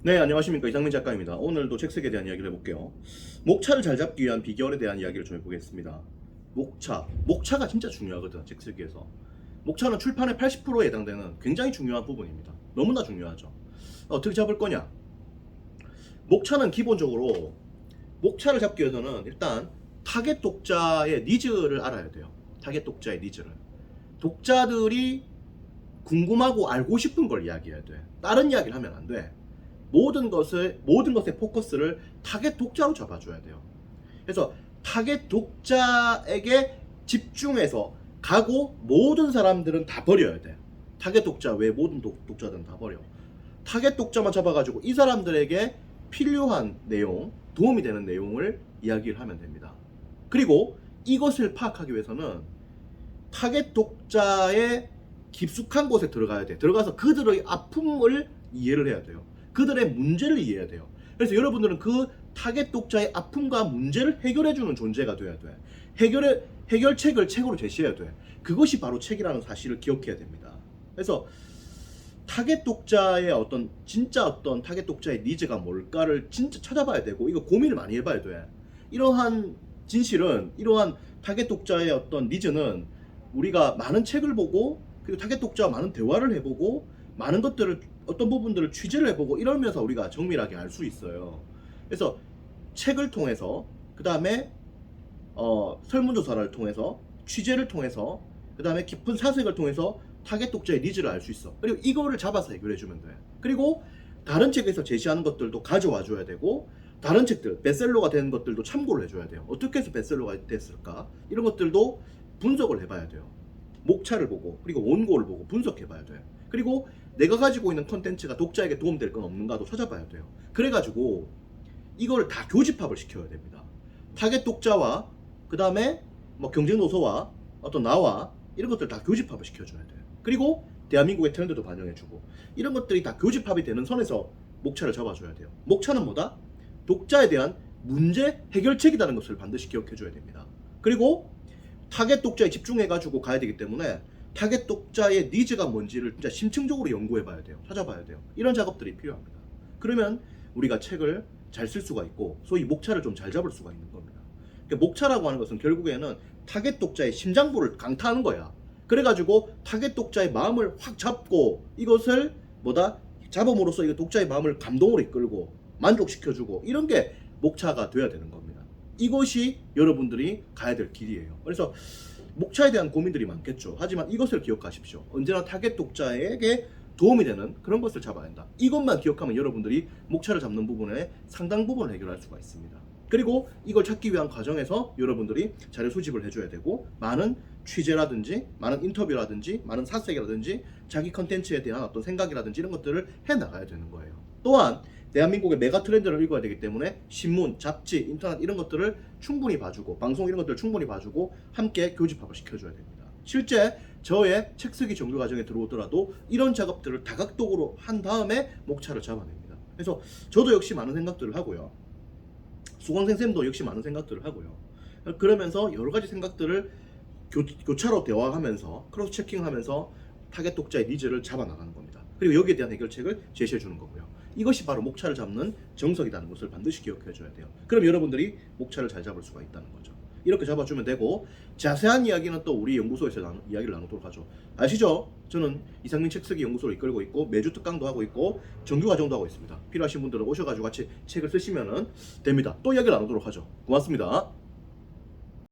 네, 안녕하십니까. 이상민 작가입니다. 오늘도 책색에 대한 이야기를 해볼게요. 목차를 잘 잡기 위한 비결에 대한 이야기를 좀 해보겠습니다. 목차가 진짜 중요하거든, 책쓰기에서. 목차는 출판의 80%에 해당되는 굉장히 중요한 부분입니다. 너무나 중요하죠. 어떻게 잡을 거냐? 목차는 기본적으로, 목차를 잡기 위해서는 일단 타겟 독자의 니즈를 알아야 돼요. 타겟 독자의 니즈를. 독자들이 궁금하고 알고 싶은 걸 이야기해야 돼. 다른 이야기를 하면 안 돼. 모든 것의 포커스를 타겟 독자로 잡아줘야 돼요. 그래서 타겟 독자에게 집중해서 가고 모든 사람들은 다 버려야 돼. 타겟 독자 외 모든 독자들은 다 버려. 타겟 독자만 잡아가지고 이 사람들에게 필요한 내용, 도움이 되는 내용을 이야기를 하면 됩니다. 그리고 이것을 파악하기 위해서는 타겟 독자의 깊숙한 곳에 들어가야 돼. 들어가서 그들의 아픔을 이해를 해야 돼요. 그들의 문제를 이해해야 돼요. 그래서 여러분들은 그 타겟 독자의 아픔과 문제를 해결해주는 존재가 돼야 돼. 해결책을 책으로 제시해야 돼. 그것이 바로 책이라는 사실을 기억해야 됩니다. 그래서 타겟 독자의 진짜 타겟 독자의 니즈가 뭘까를 진짜 찾아봐야 되고, 이거 고민을 많이 해봐야 돼. 이러한 진실은, 이러한 타겟 독자의 니즈는 우리가 많은 책을 보고, 그리고 타겟 독자와 많은 대화를 해보고, 많은 것들을, 어떤 부분들을 취재를 해보고 이러면서 우리가 정밀하게 알 수 있어요. 그래서 책을 통해서, 그 다음에 설문조사를 통해서, 취재를 통해서, 그 다음에 깊은 사색을 통해서 타겟 독자의 니즈를 알 수 있어. 그리고 이거를 잡아서 해결해주면 돼. 그리고 다른 책에서 제시하는 것들도 가져와 줘야 되고, 다른 책들, 베스트셀러가 되는 것들도 참고를 해줘야 돼요. 어떻게 해서 베스트셀러가 됐을까? 이런 것들도 분석을 해봐야 돼요. 목차를 보고, 그리고 원고를 보고 분석해봐야 돼요. 그리고 내가 가지고 있는 컨텐츠가 독자에게 도움될 건 없는가도 찾아봐야 돼요. 그래가지고 이걸 다 교집합을 시켜야 됩니다. 타겟 독자와, 그 다음에 경쟁 노서와 나와 이런 것들 다 교집합을 시켜줘야 돼요. 그리고 대한민국의 트렌드도 반영해주고, 이런 것들이 다 교집합이 되는 선에서 목차를 잡아줘야 돼요. 목차는 뭐다? 독자에 대한 문제 해결책이라는 것을 반드시 기억해줘야 됩니다. 그리고 타겟 독자에 집중해가지고 가야 되기 때문에 타겟 독자의 니즈가 뭔지를 진짜 심층적으로 연구해봐야 돼요. 찾아봐야 돼요. 이런 작업들이 필요합니다. 그러면 우리가 책을 잘 쓸 수가 있고, 소위 목차를 좀 잘 잡을 수가 있는 겁니다. 그러니까 목차라고 하는 것은 결국에는 타겟 독자의 심장부를 강타하는 거야. 그래가지고 타겟 독자의 마음을 확 잡고, 이것을 잡음으로써 이 독자의 마음을 감동으로 이끌고 만족시켜주고, 이런 게 목차가 돼야 되는 겁니다. 이것이 여러분들이 가야 될 길이에요. 그래서 목차에 대한 고민들이 많겠죠. 하지만 이것을 기억하십시오. 언제나 타겟 독자에게 도움이 되는 그런 것을 잡아야 한다. 이것만 기억하면 여러분들이 목차를 잡는 부분에 상당 부분을 해결할 수가 있습니다. 그리고 이걸 찾기 위한 과정에서 여러분들이 자료 수집을 해줘야 되고, 많은 취재라든지, 많은 인터뷰라든지, 많은 사색이라든지, 자기 컨텐츠에 대한 어떤 생각이라든지 이런 것들을 해나가야 되는 거예요. 또한 대한민국의 메가 트렌드를 읽어야 되기 때문에 신문, 잡지, 인터넷 이런 것들을 충분히 봐주고, 방송 이런 것들을 충분히 봐주고 함께 교집합을 시켜줘야 됩니다. 실제 저의 책 쓰기 정규 과정에 들어오더라도 이런 작업들을 다각도로 한 다음에 목차를 잡아냅니다. 그래서 저도 역시 많은 생각들을 하고요. 수강생 쌤도 역시 많은 생각들을 하고요. 그러면서 여러 가지 생각들을 교차로 대화하면서 크로스 체킹하면서 타겟 독자의 니즈를 잡아 나가는 겁니다. 그리고 여기에 대한 해결책을 제시해 주는 거고요. 이것이 바로 목차를 잡는 정석이라는 것을 반드시 기억해 줘야 돼요. 그럼 여러분들이 목차를 잘 잡을 수가 있다는 거죠. 이렇게 잡아주면 되고, 자세한 이야기는 또 우리 연구소에서 이야기를 나누도록 하죠. 아시죠? 저는 이상민 책쓰기 연구소를 이끌고 있고, 매주 특강도 하고 있고, 정규 과정도 하고 있습니다. 필요하신 분들은 오셔가지고 같이 책을 쓰시면 됩니다. 또 이야기를 나누도록 하죠. 고맙습니다.